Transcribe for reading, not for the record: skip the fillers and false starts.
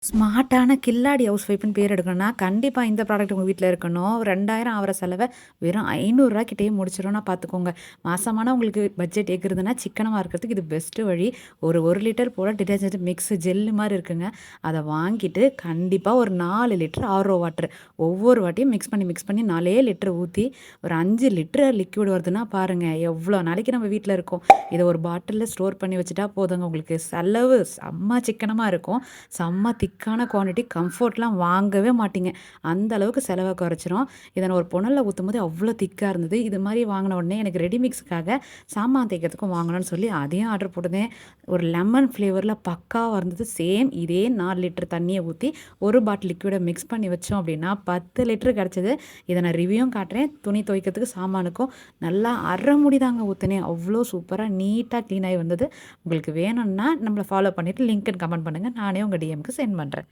ஸ்மார்ட்டான கில்லாடி house ஒய்ஃப்ன்னு பேர் எடுக்கணும்னா, கண்டிப்பா இந்த ப்ராடக்ட் உங்க வீட்ல இருக்கணும். 2000 ஆகுற செலவ வெறும் ரூ. 500 கிட்டயே முடிச்சிரும்னா பார்த்துக்கோங்க. மாசமானா உங்களுக்கு பட்ஜெட் எகிறதுன்னா, சிக்கனமா இருக்கிறதுக்கு இது பெஸ்ட்டு வழி. ஒரு 1 லிட்டர் போல டிடர்ஜென்ட் மிக்ஸ் ஜெல்லு மாரி இருக்குங்க. அத வாங்கிட்டு கண்டிப்பா ஒரு 4 லிட்டர் ஆர்ஓ வாட்டர் ஒவ்வொரு வாட்டியும் மிக்ஸ் பண்ணி 4 லிட்டர் ஊத்தி, ஒரு 5 லிட்டர் லிக்விட் வருதுன்னா பாருங்க, எவ்வளோ நாளைக்கு நம்ம வீட்ல இருக்கோம். இத ஒரு பாட்டில்ல ஸ்டோர் பண்ணி வச்சுட்டா போதுங்க. உங்களுக்கு செலவு செம்ம சிக்கனமா இருக்கும். செம்ம திக்கான குவான்டிட்டி கம்ஃபோர்ட்லாம் வாங்கவே மாட்டீங்க. அந்த அளவுக்கு செலவ குறைச்சிரும். இத நான் ஒரு புனல்ல ஊத்தும்போது அவ்ளோ திக்கா இருந்தது. இது மாரி வாங்குன உடனே எனக்கு ரெடி மிக்ஸ்க்காக சாமான் தேய்க்கிறதுக்கும் வாங்கணும்னு சொல்லி அதையும் ஆர்டர் போட்டிருந்தேன். ஒரு லெமன் ஃப்ளேவர்ல பக்காவா இருந்தது. சேம் இதே 4 லிட்டர் தண்ணிய ஊத்தி, ஒரு பாட்டில் லிக்விட மிக்ஸ் பண்ணி வச்சோம் அப்படின்னா 10 லிட்டர் கிடைச்சது. இத நான் ரிவ்யூவும் காட்டுறேன். துணி துவைக்கிறதுக்கு சாமானுக்கும் நல்லா 1/2 மூடி தாங்க ஊத்துனேன். அவ்ளோ சூப்பரா நீட்டா கிளீன் ஆயி வந்தது. உங்களுக்கு வேணும்னா நம்மள ஃபாலோ பண்ணிட்டு லிங்க்ன்னு கமெண்ட் பண்ணுங்க. நானே உங்க டிஎம்க்கு சென்ட் பண்றேன்.